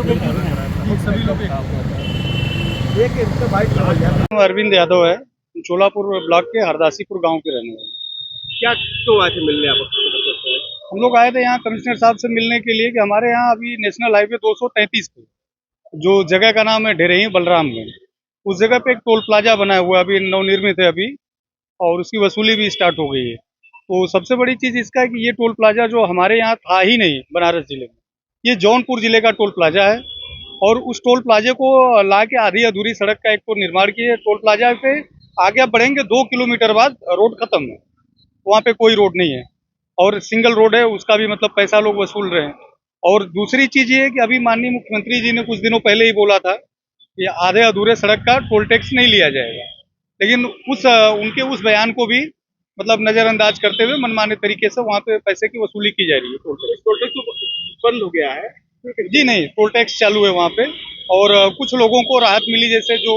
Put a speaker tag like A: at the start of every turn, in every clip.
A: सभी लोग
B: अरविंद यादव है, चोलापुर ब्लॉक के हरदासीपुर गांव के रहने वाले।
A: क्या क्यों आए थे मिलने आप?
B: हम लोग आए थे यहाँ कमिश्नर साहब से मिलने के लिए कि हमारे यहाँ अभी नेशनल हाईवे 233 पे जो जगह का नाम है ढेरही बलरामगंज, उस जगह पे एक टोल प्लाजा बना हुआ है, अभी नवनिर्मित है अभी, और उसकी वसूली भी स्टार्ट हो गई है। तो सबसे बड़ी चीज़ इसका है कि ये टोल प्लाजा जो हमारे यहाँ था ही नहीं बनारस जिले में, ये जौनपुर जिले का टोल प्लाजा है। और उस टोल प्लाजे को ला के आधी अधूरी सड़क का एक तो निर्माण किए। टोल प्लाजा पे आगे आप बढ़ेंगे 2 किलोमीटर बाद रोड खत्म है, वहाँ पे कोई रोड नहीं है और सिंगल रोड है, उसका भी मतलब पैसा लोग वसूल रहे हैं। और दूसरी चीज़ ये है कि अभी माननीय मुख्यमंत्री जी ने कुछ दिनों पहले ही बोला था कि आधे अधूरे सड़क का टोल टैक्स नहीं लिया जाएगा, लेकिन उनके उस बयान को भी मतलब नज़रअंदाज करते हुए मनमाने तरीके से वहाँ पे पैसे की वसूली की जा रही है।
A: टोल टैक्स तो बंद हो गया है?
B: जी नहीं, टोल टैक्स चालू है वहाँ पे। और कुछ लोगों को राहत मिली, जैसे जो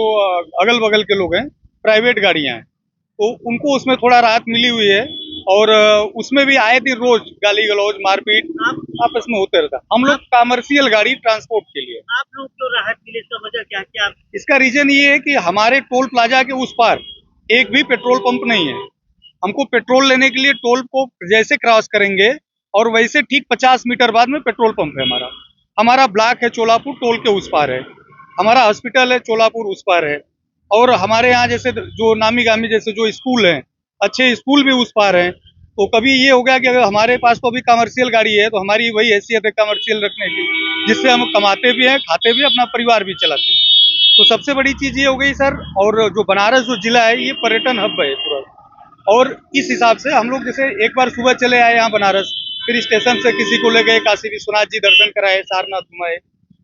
B: अगल बगल के लोग हैं, प्राइवेट गाड़ियाँ हैं, तो उनको उसमें थोड़ा राहत मिली हुई है। और उसमें भी आए दिन रोज गाली गलौज मारपीट आपस में होते रहता। हम लोग कमर्शियल गाड़ी ट्रांसपोर्ट के लिए।
A: आप लोग को राहत मिले, इसका वजह क्या क्या?
B: इसका रीजन ये है कि हमारे टोल प्लाजा के उस पार एक भी पेट्रोल पंप नहीं है। हमको पेट्रोल लेने के लिए टोल को जैसे क्रॉस करेंगे और वैसे ठीक 50 मीटर बाद में पेट्रोल पंप है हमारा। हमारा ब्लॉक है चोलापुर, टोल के उस पार है। हमारा हॉस्पिटल है चोलापुर, उस पार है। और हमारे यहाँ जैसे जो नामी गामी जैसे जो स्कूल हैं, अच्छे स्कूल भी उस पार हैं। तो कभी ये हो गया कि अगर हमारे पास तो अभी कमर्शियल गाड़ी है, तो हमारी वही हैसियत है कमर्शियल रखने की, जिससे हम कमाते भी हैं, खाते भी, अपना परिवार भी चलाते हैं। तो सबसे बड़ी चीज़ ये हो गई सर। और जो बनारस जो जिला है, ये पर्यटन हब है पूरा। और इस हिसाब से हम लोग जैसे एक बार सुबह चले आए यहाँ बनारस, फिर स्टेशन से किसी को ले गए काशी विश्वनाथ जी दर्शन कराए, सारनाथ घुमाए।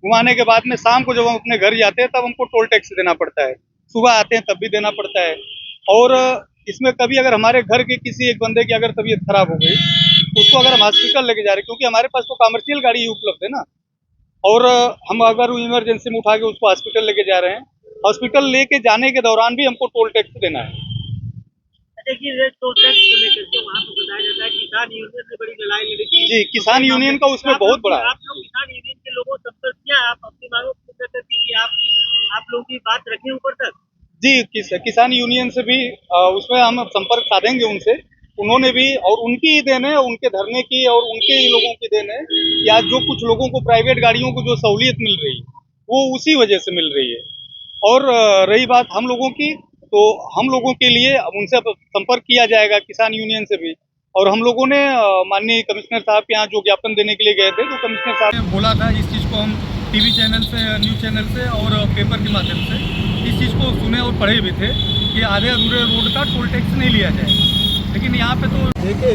B: घुमाने के बाद में शाम को जब हम अपने घर जाते हैं तब हमको टोल टैक्स देना पड़ता है। सुबह आते हैं तब भी देना पड़ता है। और इसमें कभी अगर हमारे घर के किसी एक बंदे की अगर तबीयत खराब हो गई, उसको अगर हम हॉस्पिटल लेके जा रहे हैं, क्योंकि हमारे पास तो कमर्शियल गाड़ी ही उपलब्ध है ना, और हम अगर इमरजेंसी में उठा के उसको हॉस्पिटल लेके जा रहे हैं, हॉस्पिटल लेके जाने के दौरान भी हमको टोल टैक्स देना है।
A: देखिए, टोल टैक्स को लेकर के वहाँ पे बताया जाता है किसान यूनियन से बड़ी लड़ाई लड़ी थी।
B: जी, किसान यूनियन का उसमें बहुत बड़ा है।
A: आप लोग किसान यूनियन के लोगों से संपर्क किया? आप अपनी मांगों को पूरा करती कि आप लोगों की बात रखें ऊपर तक?
B: जी, किसान यूनियन से भी उसमें हम संपर्क साधेंगे उनसे। उन्होंने भी, और उनकी ही देन है, उनके धरने की और उनके ही लोगों की देन है, या जो कुछ लोगों को प्राइवेट गाड़ियों को जो सहूलियत मिल रही है वो उसी वजह से मिल रही है। और रही बात हम लोगों की, तो हम लोगों के लिए उनसे संपर्क किया जाएगा किसान यूनियन से भी। और हम लोगों ने माननीय कमिश्नर साहब के यहाँ जो ज्ञापन देने के लिए गए थे, तो कमिश्नर साहब ने बोला था इस चीज़ को हम टीवी चैनल से, न्यूज़ चैनल से और पेपर के माध्यम से इस चीज़ को सुने और पढ़े भी थे कि आधे अधूरे रोड का टोल टैक्स नहीं लिया जाए। लेकिन यहाँ पे तो देखिए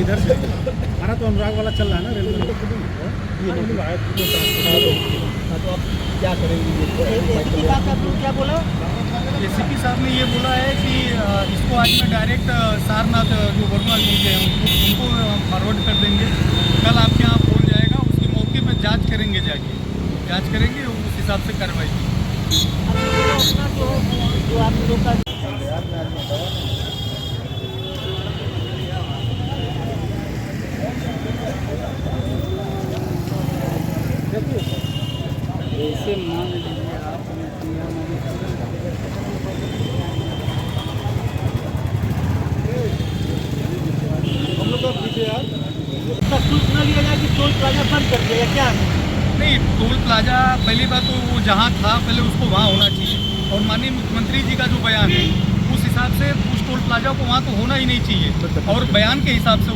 B: इधर से हमारा तो अनुराग वाला चल रहा है ना रेलवे। तो आप क्या करेंगे?
A: क्या बोला?
B: एसीपी साहब ने ये बोला है कि इसको आज मैं डायरेक्ट सारनाथ जो वर्मा जी के हैं उनको फॉरवर्ड कर देंगे। कल आपके यहाँ फोन जाएगा, उसकी मौके पर जांच करेंगे, जांच करेंगे, उस हिसाब से कार्रवाई की।
A: आप लोग का
B: ऐसे मान लीजिए आपने किया, हम लोग का पीछे यार
A: सूचना लिया जाए कि टोल प्लाजा बंद कर दिया क्या?
B: नहीं, टोल प्लाजा पहली बात तो वो जहाँ था पहले उसको वहाँ होना चाहिए। और माननीय मुख्यमंत्री जी का जो बयान है उस हिसाब से उस टोल प्लाजा को वहाँ तो होना ही नहीं चाहिए। और बयान के हिसाब से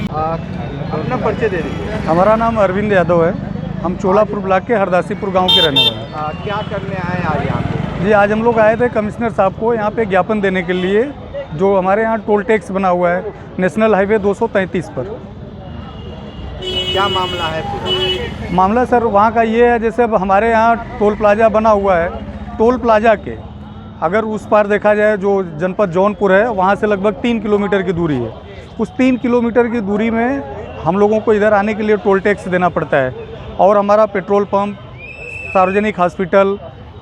A: अपना परिचय दे दीजिए।
B: हमारा नाम अरविंद यादव है, हम चोलापुर ब्लॉक के हरदासीपुर गांव के रहने वाले हैं।
A: क्या करने आए आज यहाँ पे?
B: जी, आज हम लोग आए थे कमिश्नर साहब को यहाँ पे ज्ञापन देने के लिए, जो हमारे यहाँ टोल टैक्स बना हुआ है नेशनल हाईवे 233 पर।
A: क्या मामला है पूरा?
B: मामला सर वहाँ का ये है, जैसे अब हमारे यहाँ टोल प्लाजा बना हुआ है, टोल प्लाजा के अगर उस पार देखा जाए जो जनपद जौनपुर है, वहाँ से लगभग 3 किलोमीटर की दूरी है। उस 3 किलोमीटर की दूरी में हम लोगों को इधर आने के लिए टोल टैक्स देना पड़ता है। और हमारा पेट्रोल पंप, सार्वजनिक हॉस्पिटल,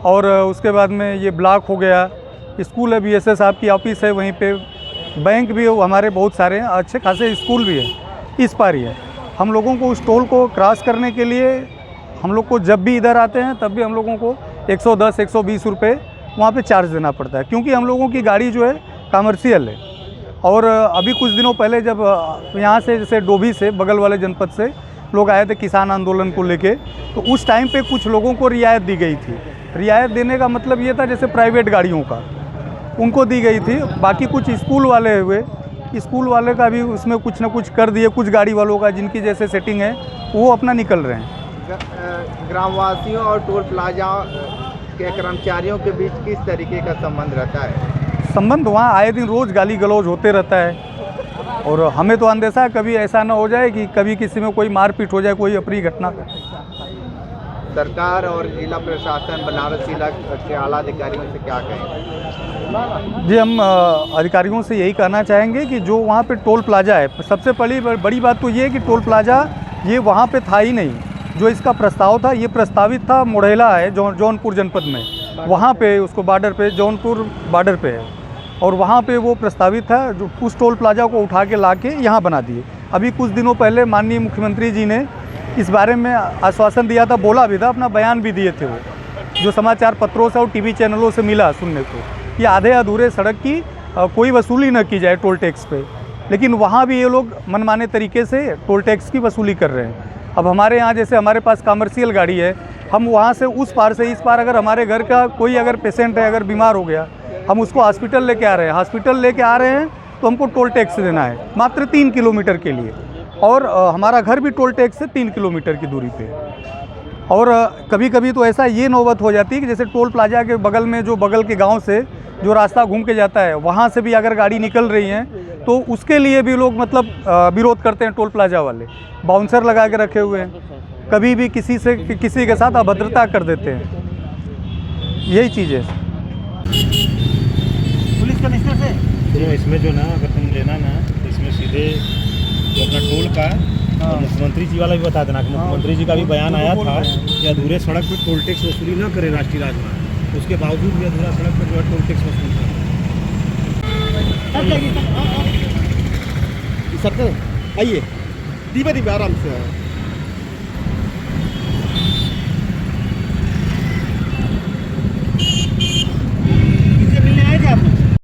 B: और उसके बाद में ये ब्लॉक हो गया, स्कूल है, बीएसएस साहब की ऑफिस है वहीं पे, बैंक भी हमारे बहुत सारे हैं, अच्छे खासे स्कूल भी है, इस पार ही है। हम लोगों को उस टोल को क्रॉस करने के लिए हम लोग को जब भी इधर आते हैं तब भी हम लोगों को 110-120 रुपये वहाँ पे चार्ज देना पड़ता है, क्योंकि हम लोगों की गाड़ी जो है कमर्शियल है। और अभी कुछ दिनों पहले जब यहाँ से जैसे डोभी से बगल वाले जनपद से लोग आए थे किसान आंदोलन को लेके, तो उस टाइम पे कुछ लोगों को रियायत दी गई थी। रियायत देने का मतलब ये था जैसे प्राइवेट गाड़ियों का उनको दी गई थी, बाकी कुछ स्कूल वाले हुए, स्कूल वाले का भी उसमें कुछ ना कुछ कर दिए, कुछ गाड़ी वालों का जिनकी जैसे सेटिंग है वो अपना निकल रहे हैं।
C: ग्रामवासियों और टोल प्लाजा के कर्मचारियों के बीच किस तरीके का संबंध रहता है?
B: संबंध वहाँ आए दिन रोज़ गाली गलौज होते रहता है, और हमें तो अंदेशा है कभी ऐसा ना हो जाए कि कभी किसी में कोई मारपीट हो जाए, कोई अप्रिय घटना।
C: सरकार और जिला प्रशासन बनारस जिला के आला अधिकारियों से क्या कहें?
B: जी, हम अधिकारियों से यही कहना चाहेंगे कि जो वहाँ पे टोल प्लाजा है, सबसे बड़ी बात तो ये है कि टोल प्लाजा ये वहाँ पे था ही नहीं। जो इसका प्रस्ताव था ये प्रस्तावित था मुढ़ेला है जौनपुर जनपद में, वहाँ पे उसको बॉर्डर पे जौनपुर बॉर्डर पे है, और वहाँ पे वो प्रस्तावित था। जो उस टोल प्लाजा को उठा के ला के यहाँ बना दिए। अभी कुछ दिनों पहले माननीय मुख्यमंत्री जी ने इस बारे में आश्वासन दिया था, बोला भी था, अपना बयान भी दिए थे। वो जो समाचार पत्रों से और टीवी चैनलों से मिला सुनने को, कि आधे अधूरे सड़क की कोई वसूली न की जाए टोल टैक्स पे, लेकिन वहाँ भी ये लोग मनमाने तरीके से टोल टैक्स की वसूली कर रहे हैं। अब हमारे यहाँ जैसे हमारे पास कमर्शियल गाड़ी है, हम वहाँ से उस पार से इस पार अगर हमारे घर का कोई अगर पेशेंट है, अगर बीमार हो गया, हम उसको हॉस्पिटल लेके आ रहे हैं, तो हमको टोल टैक्स देना है मात्र 3 किलोमीटर के लिए, और हमारा घर भी टोल टैक्स से 3 किलोमीटर की दूरी पे। और कभी कभी तो ऐसा ये नौबत हो जाती है कि जैसे टोल प्लाजा के बगल में जो बगल के गांव से जो रास्ता घूम के जाता है, वहाँ से भी अगर गाड़ी निकल रही है तो उसके लिए भी लोग मतलब विरोध करते हैं। टोल प्लाजा वाले बाउंसर लगा के रखे हुए हैं, कभी भी किसी के साथ अभद्रता कर देते हैं। यही चीज़ है।
A: पुलिस कमिश्नर से
D: जो इसमें जो ना अगर तुम लेना ना तो इसमें सीधे जो अपना टोल का और मुख्यमंत्री जी वाला भी बता देना कि मुख्यमंत्री जी का भी बयान आया था कि अधूरे सड़क पर टोल टैक्स वसूली न करे राष्ट्रीय राजमार्ग, उसके बावजूद भी अधूरा सड़क पर जो है टोल टैक्स वसूल करे।
C: सर आइए धीमे धीमे आराम से।